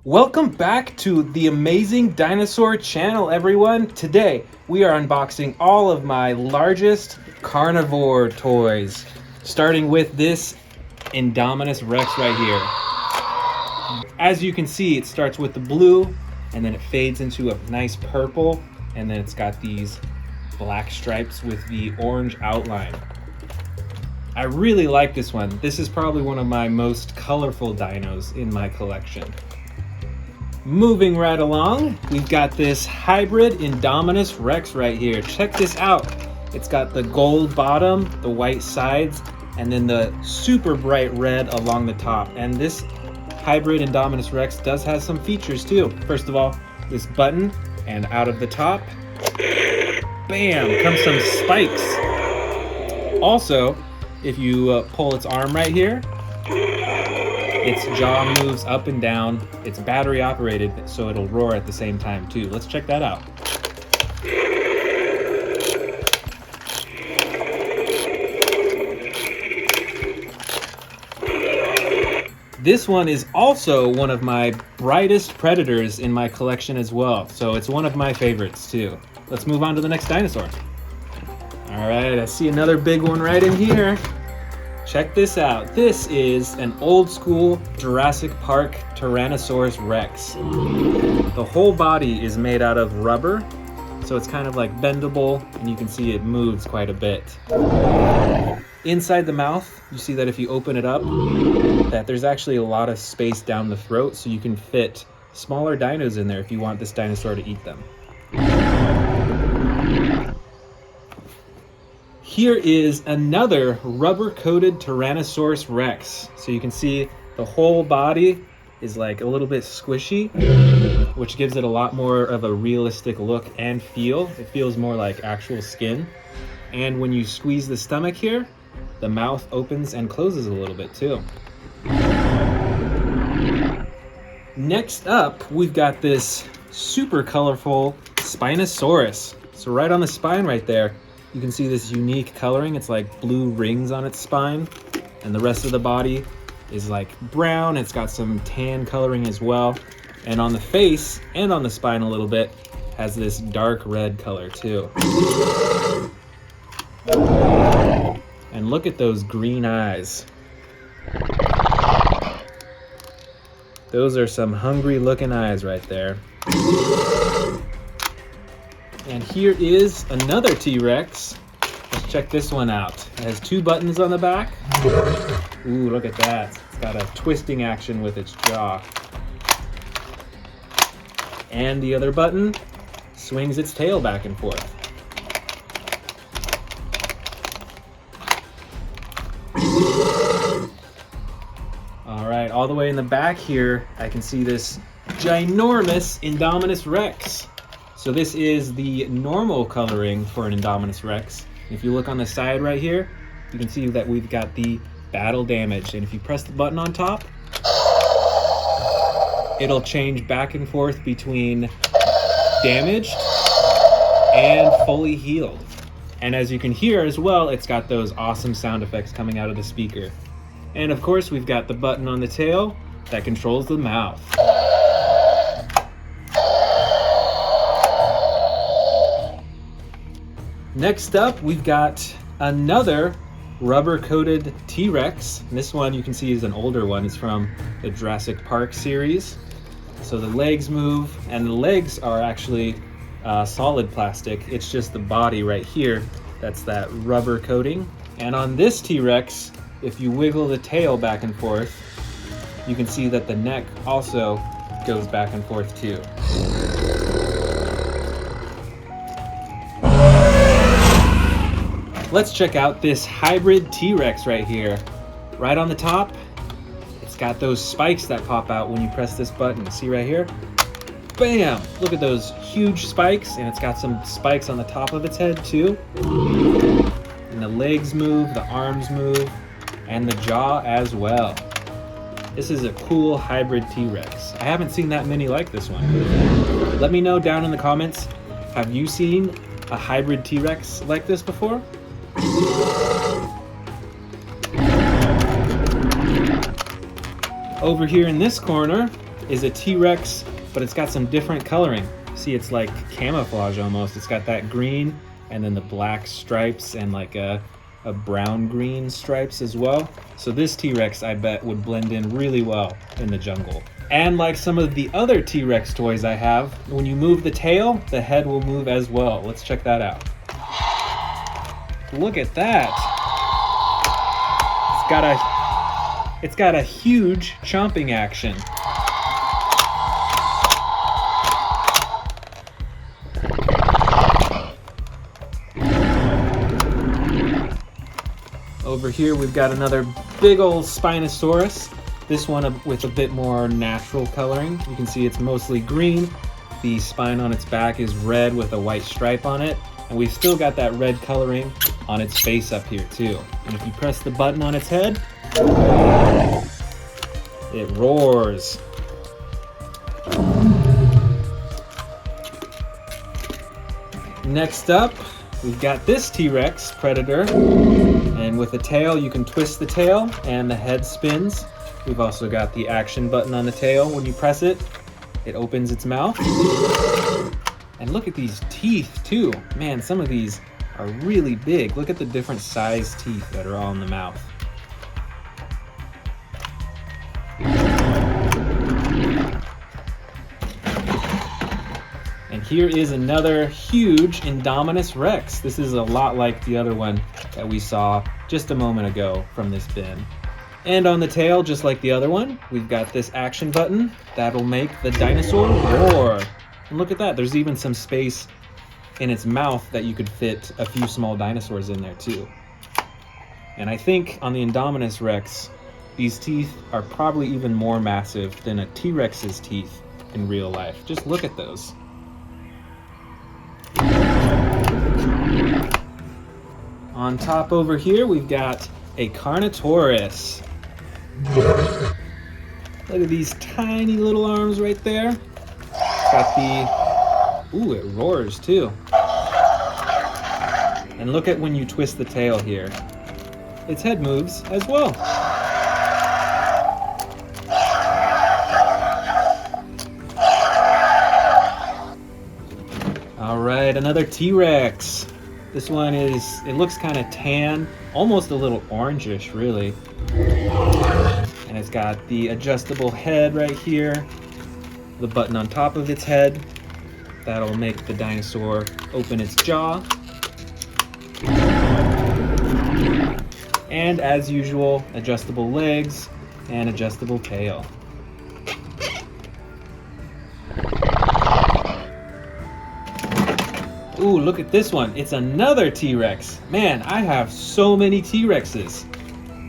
Welcome back to the Amazing Dinosaur channel, everyone. Today, we are unboxing all of my largest carnivore toys, starting with this Indominus Rex right here. As you can see, it starts with the blue, and then it fades into a nice purple, and then it's got these black stripes with the orange outline. I really like this one. This is probably one of my most colorful dinos in my collection. Moving right along, we've got this hybrid Indominus Rex right here. Check this out. It's got the gold bottom, the white sides, and then the super bright red along the top. And this hybrid Indominus Rex does have some features too. First of all, this button, and out of the top, bam, comes some spikes. Also, if you pull its arm right here, its jaw moves up and down. It's battery operated, so it'll roar at the same time too. Let's check that out. This one is also one of my brightest predators in my collection as well, so it's one of my favorites too. Let's move on to the next dinosaur. All right, I see another big one right in here. Check this out. This is an old school Jurassic Park Tyrannosaurus Rex. The whole body is made out of rubber, so it's kind of like bendable, and you can see it moves quite a bit. Inside the mouth, you see that if you open it up, that there's actually a lot of space down the throat, so you can fit smaller dinos in there if you want this dinosaur to eat them. Here is another rubber-coated Tyrannosaurus Rex. So you can see the whole body is like a little bit squishy, which gives it a lot more of a realistic look and feel. It feels more like actual skin. And when you squeeze the stomach here, the mouth opens and closes a little bit too. Next up, we've got this super colorful Spinosaurus. So right on the spine right there, you can see this unique coloring. It's like blue rings on its spine, and the rest of the body is like brown. It's got some tan coloring as well. And on the face and on the spine a little bit has this dark red color too. And look at those green eyes. Those are some hungry looking eyes right there. And here is another T-Rex. Let's check this one out. It has two buttons on the back. Ooh, look at that. It's got a twisting action with its jaw. And the other button swings its tail back and forth. All right, all the way in the back here, I can see this ginormous Indominus Rex. So this is the normal coloring for an Indominus Rex. If you look on the side right here, you can see that we've got the battle damage. And if you press the button on top, it'll change back and forth between damaged and fully healed. And as you can hear as well, it's got those awesome sound effects coming out of the speaker. And of course, we've got the button on the tail that controls the mouth. Next up, we've got another rubber-coated T-Rex. This one you can see is an older one. It's from the Jurassic Park series. So the legs move, and the legs are actually solid plastic. It's just the body right here that's that rubber coating. And on this T-Rex, if you wiggle the tail back and forth, you can see that the neck also goes back and forth too. Let's check out this hybrid T-Rex right here. Right on the top, it's got those spikes that pop out when you press this button. See right here? Bam! Look at those huge spikes, and it's got some spikes on the top of its head too. And the legs move, the arms move, and the jaw as well. This is a cool hybrid T-Rex. I haven't seen that many like this one. Let me know down in the comments, have you seen a hybrid T-Rex like this before? Over here in this corner, is a T-Rex, but it's got some different coloring. See, it's like camouflage almost. It's got that green and then the black stripes and like a brown-green stripes as well. So this T-Rex, I bet, would blend in really well in the jungle. And like some of the other T-Rex toys I have, when you move the tail, the head will move as well. Let's check that out. Look at that. It's got a huge chomping action. Over here we've got another big old Spinosaurus. This one with a bit more natural coloring. You can see it's mostly green. The spine on its back is red with a white stripe on it. And we've still got that red coloring on its face up here too. And if you press the button on its head, it roars. Next up, we've got this T-Rex Predator. And with the tail, you can twist the tail and the head spins. We've also got the action button on the tail. When you press it, it opens its mouth. And look at these teeth too. Man, some of these are really big. Look at the different size teeth that are all in the mouth. And here is another huge Indominus Rex. This is a lot like the other one that we saw just a moment ago from this bin. And on the tail, just like the other one, we've got this action button that'll make the dinosaur roar. And look at that, there's even some space in its mouth that you could fit a few small dinosaurs in there too. And I think on the Indominus Rex, these teeth are probably even more massive than a T-Rex's teeth in real life. Just look at those. On top over here, we've got a Carnotaurus. Look at these tiny little arms right there. It's got the, ooh, it roars too. And look at when you twist the tail here. Its head moves as well. All right, another T-Rex. This one it looks kind of tan, almost a little orangish really. And it's got the adjustable head right here, the button on top of its head. That'll make the dinosaur open its jaw. And as usual, adjustable legs and adjustable tail. Ooh, look at this one. It's another T-Rex. Man, I have so many T-Rexes.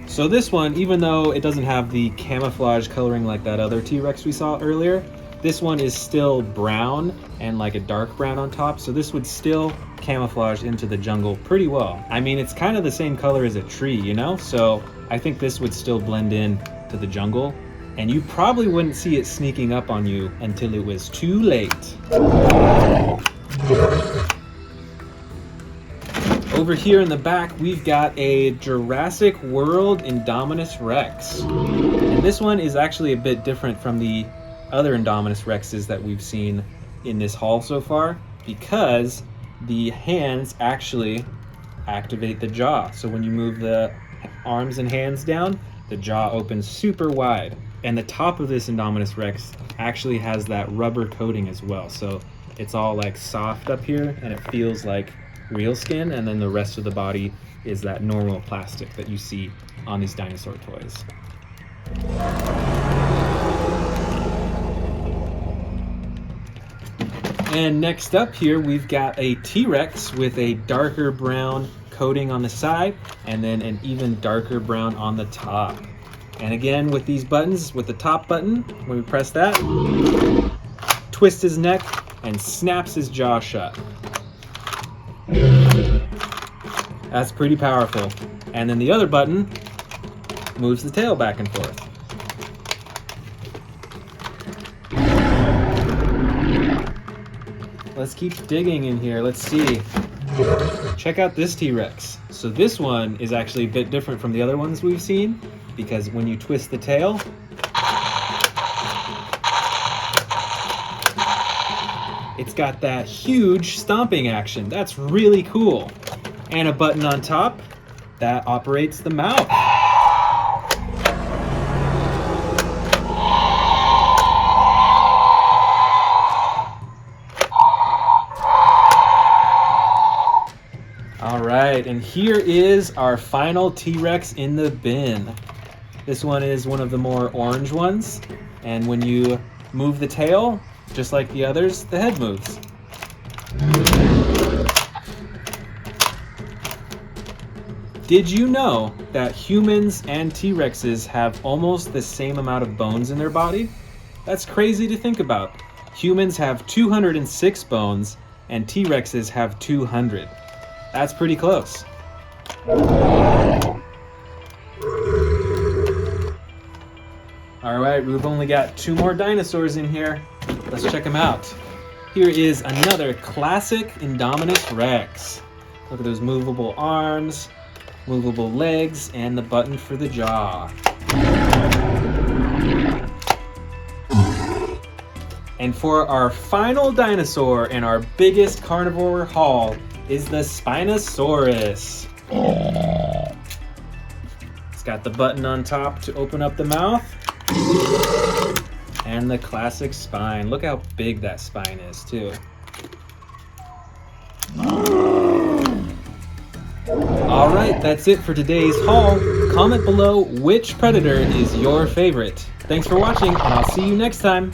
So this one, even though it doesn't have the camouflage coloring like that other T-Rex we saw earlier, this one is still brown and like a dark brown on top. So this would still camouflage into the jungle pretty well. I mean, it's kind of the same color as a tree, you know? So I think this would still blend in to the jungle. And you probably wouldn't see it sneaking up on you until it was too late. Over here in the back, we've got a Jurassic World Indominus Rex. And this one is actually a bit different from the other Indominus Rexes that we've seen in this haul so far, because the hands actually activate the jaw. So when you move the arms and hands down, the jaw opens super wide. And the top of this Indominus Rex actually has that rubber coating as well. So it's all like soft up here and it feels like real skin, and then the rest of the body is that normal plastic that you see on these dinosaur toys. And next up here, we've got a T-Rex with a darker brown coating on the side, and then an even darker brown on the top. And again, with these buttons, with the top button, when we press that, twist his neck and snaps his jaw shut. That's pretty powerful. And then the other button moves the tail back and forth. Let's keep digging in here. Let's see. Check out this T-Rex. So this one is actually a bit different from the other ones we've seen, because when you twist the tail, It's got that huge stomping action. That's really cool. And a button on top that operates the mouth. All right, and here is our final T-Rex in the bin. This one is one of the more orange ones, and when you move the tail, just like the others, the head moves. Did you know that humans and T-Rexes have almost the same amount of bones in their body? That's crazy to think about. Humans have 206 bones, and T-Rexes have 200. That's pretty close. All right, we've only got 2 more dinosaurs in here. Let's check them out. Here is another classic Indominus Rex. Look at those movable arms, movable legs, and the button for the jaw. And for our final dinosaur in our biggest carnivore haul is the Spinosaurus. It's got the button on top to open up the mouth. And the classic spine. Look how big that spine is, too. All right, that's it for today's haul. Comment below which predator is your favorite. Thanks for watching, and I'll see you next time.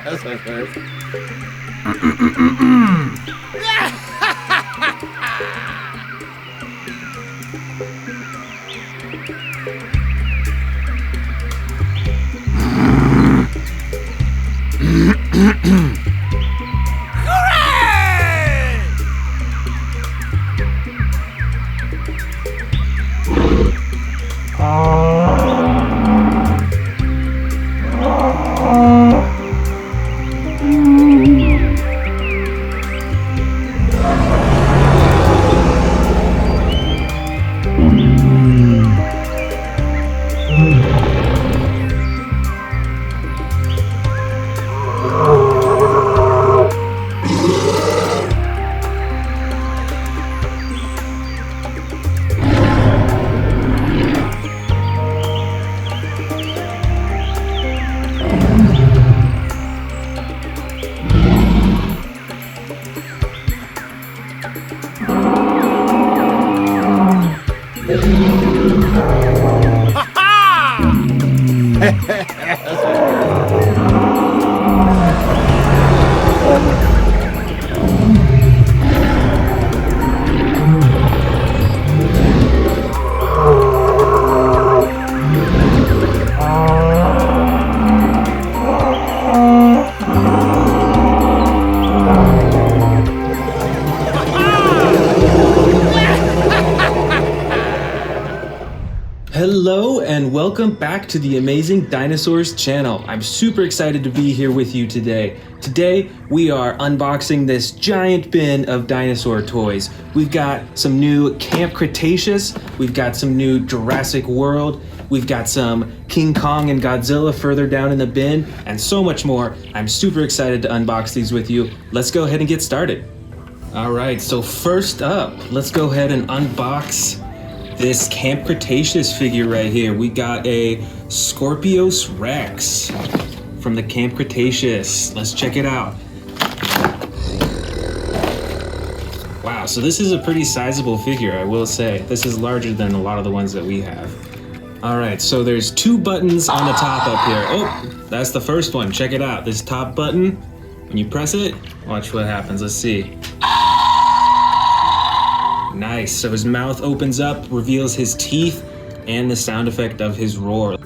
That's my first. Hello and welcome back to the Amazing Dinosaurs channel. I'm super excited to be here with you today. Today we are unboxing this giant bin of dinosaur toys. We've got some new Camp Cretaceous, we've got some new Jurassic World, we've got some King Kong and Godzilla further down in the bin, and so much more. I'm super excited to unbox these with you. Let's go ahead and get started. All right, so first up, let's go ahead and unbox this Camp Cretaceous figure right here. We got a Scorpius Rex from the Camp Cretaceous. Let's check it out. Wow, Wow, so this is a pretty sizable figure, I will say. This is larger than a lot of the ones that we have. All right, so there's 2 buttons on the top up here. Oh, that's the first one. Check it out. This top button, when you press it, watch what happens. Let's see. Nice. So his mouth opens up, reveals his teeth, and the sound effect of his roar.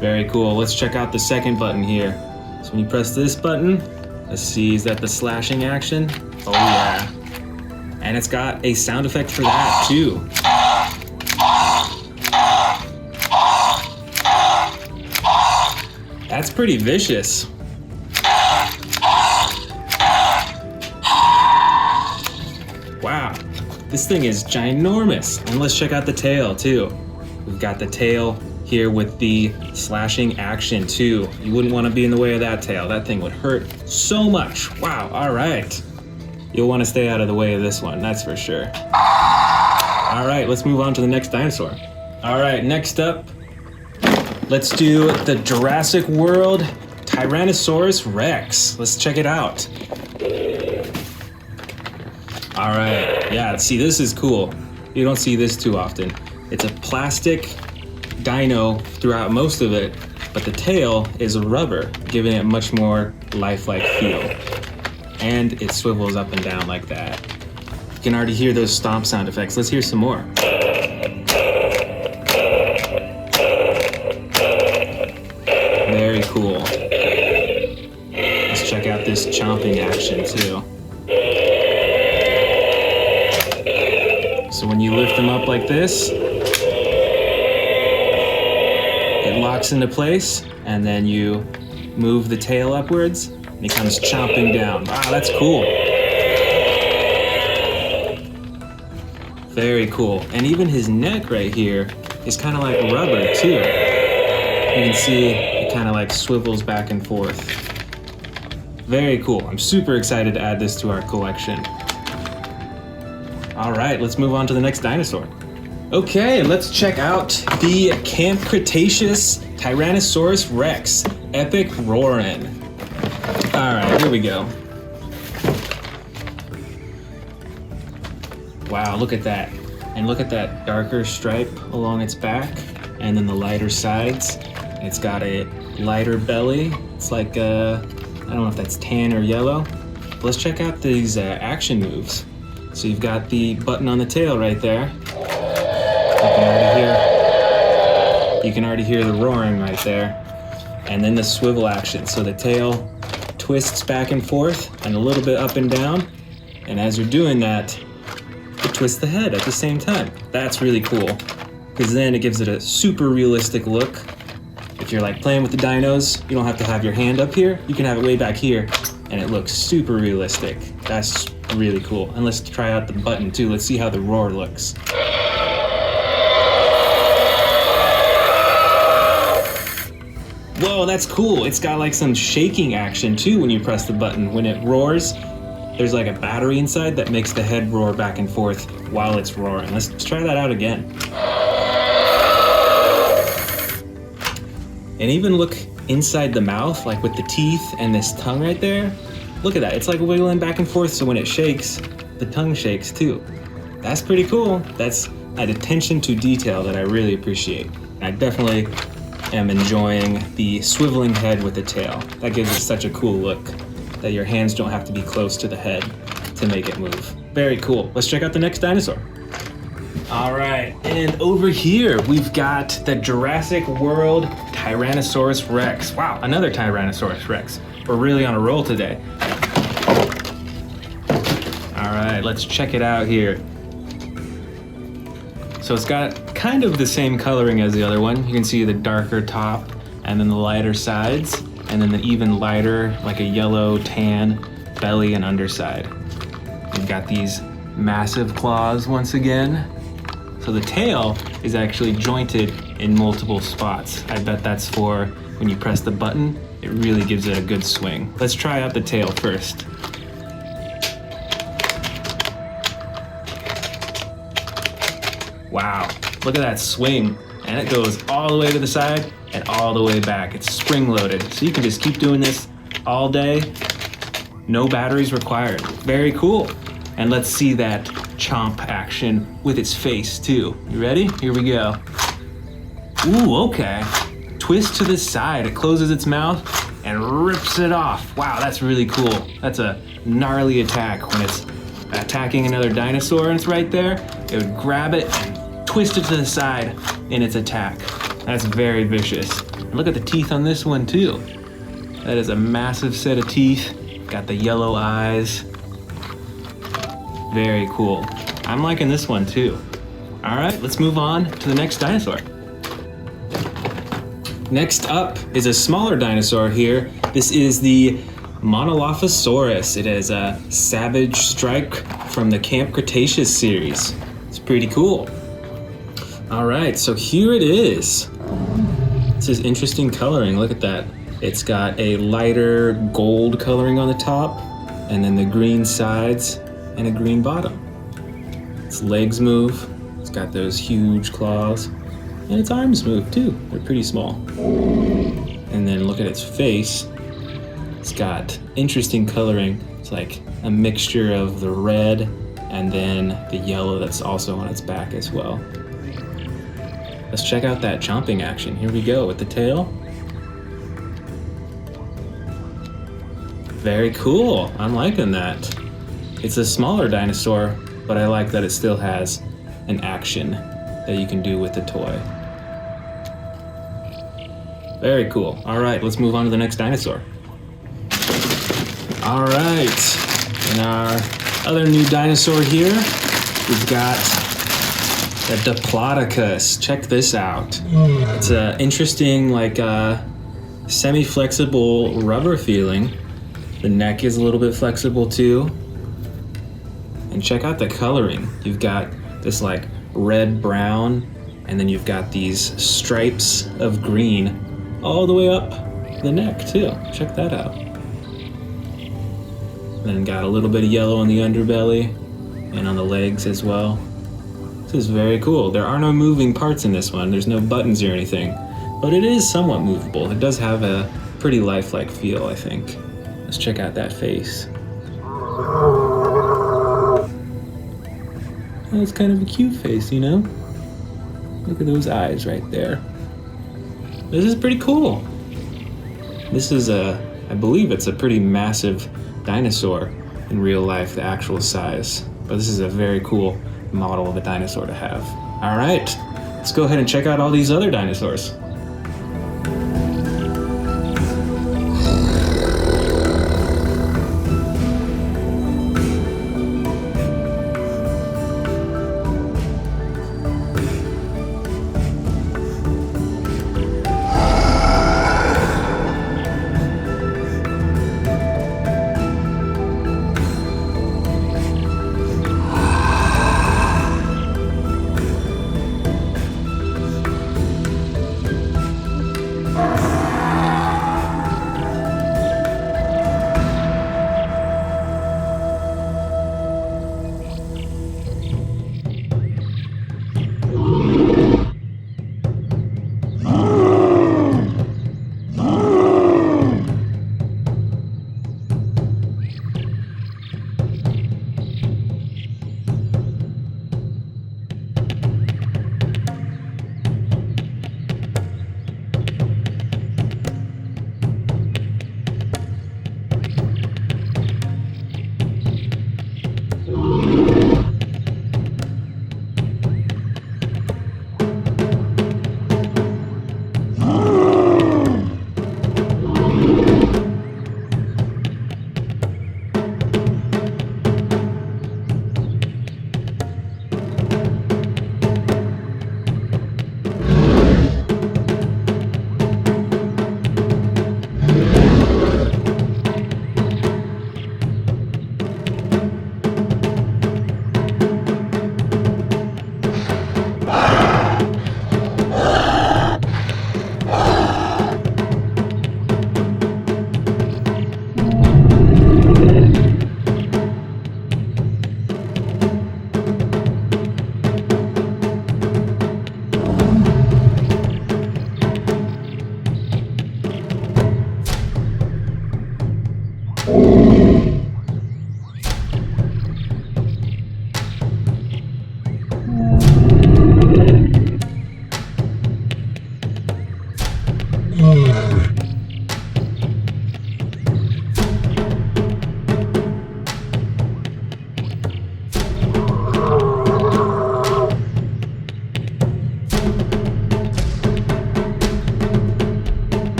Very cool. Let's check out the second button here. So when you press this button, let's see, is that the slashing action? Oh yeah. And it's got a sound effect for that too. That's pretty vicious. Wow, this thing is ginormous. And let's check out the tail too. We've got the tail here with the slashing action too. You wouldn't want to be in the way of that tail. That thing would hurt so much. Wow, all right. You'll want to stay out of the way of this one, that's for sure. All right, let's move on to the next dinosaur. All right, next up, let's do the Jurassic World Tyrannosaurus Rex. Let's check it out. All right, yeah, see, this is cool. You don't see this too often. It's a plastic dino throughout most of it, but the tail is rubber, giving it a much more lifelike feel. And it swivels up and down like that. You can already hear those stomp sound effects. Let's hear some more. Very cool. Let's check out this chomping action too. So when you lift them up like this, it locks into place, and then you move the tail upwards, and he comes chomping down. Wow, that's cool. Very cool. And even his neck right here is kind of like rubber too. You can see it kind of like swivels back and forth. Very cool. I'm super excited to add this to our collection. All right, let's move on to the next dinosaur. Okay, let's check out the Camp Cretaceous Tyrannosaurus Rex, Epic Roarin'. All right, here we go. Wow, look at that. And look at that darker stripe along its back, and then the lighter sides. It's got a lighter belly. It's like, I don't know if that's tan or yellow. But let's check out these action moves. So you've got the button on the tail right there. You can already hear the roaring right there. And then the swivel action. So the tail twists back and forth and a little bit up and down. And as you're doing that, it twists the head at the same time. That's really cool, because then it gives it a super realistic look. If you're like playing with the dinos, you don't have to have your hand up here. You can have it way back here, and it looks super realistic. That's really cool. And let's try out the button too. Let's see how the roar looks. Whoa, that's cool. It's got like some shaking action too when you press the button. When it roars, there's like a battery inside that makes the head roar back and forth while it's roaring. Let's try that out again. And even look inside the mouth, like with the teeth and this tongue right there. Look at that, it's like wiggling back and forth, so when it shakes, the tongue shakes too. That's pretty cool. That's an attention to detail that I really appreciate. And I definitely am enjoying the swiveling head with the tail. That gives it such a cool look that your hands don't have to be close to the head to make it move. Very cool. Let's check out the next dinosaur. All right, and over here, we've got the Jurassic World Tyrannosaurus Rex. Wow, another Tyrannosaurus Rex. We're really on a roll today. All right, let's check it out here. So it's got kind of the same coloring as the other one. You can see the darker top and then the lighter sides, and then the even lighter, like a yellow tan belly and underside. You've got these massive claws once again. So the tail is actually jointed in multiple spots. I bet that's for when you press the button, it really gives it a good swing. Let's try out the tail first. Wow, look at that swing. And it goes all the way to the side and all the way back. It's spring loaded. So you can just keep doing this all day, no batteries required. Very cool. And let's see that chomp action with its face too. You ready? Here we go. Ooh, okay. Twist to the side, it closes its mouth and rips it off. Wow, that's really cool. That's a gnarly attack. When it's attacking another dinosaur and it's right there, it would grab it and twist it to the side in its attack. That's very vicious. And look at the teeth on this one too. That is a massive set of teeth. Got the yellow eyes. Very cool. I'm liking this one too. All right, let's move on to the next dinosaur. Next up is a smaller dinosaur here. This is the Monolofosaurus. It has a savage strike from the Camp Cretaceous series. It's pretty cool. All right, so here it is. This is interesting coloring, look at that. It's got a lighter gold coloring on the top, and then the green sides and a green bottom. Its legs move, it's got those huge claws, and its arms move too, they're pretty small. And then look at its face. It's got interesting coloring. It's like a mixture of the red and then the yellow that's also on its back as well. Let's check out that chomping action. Here we go with the tail. Very cool, I'm liking that. It's a smaller dinosaur, but I like that it still has an action that you can do with the toy. Very cool. All right, let's move on to the next dinosaur. All right, in our other new dinosaur here, we've got the Diplodocus. Check this out. It's an interesting, like, semi-flexible rubber feeling. The neck is a little bit flexible too. And check out the coloring. You've got this like red-brown, and then you've got these stripes of green all the way up the neck too. Check that out. Then got a little bit of yellow on the underbelly and on the legs as well. This is very cool. There are no moving parts in this one. There's no buttons or anything, but it is somewhat movable. It does have a pretty lifelike feel, I think. Let's check out that face. That's kind of a cute face, you know? Look at those eyes right there. This is pretty cool. This is I believe it's a pretty massive dinosaur in real life, the actual size. But this is a very cool model of a dinosaur to have. All right, let's go ahead and check out all these other dinosaurs.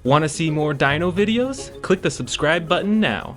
Want to see more dino videos? Click the subscribe button now.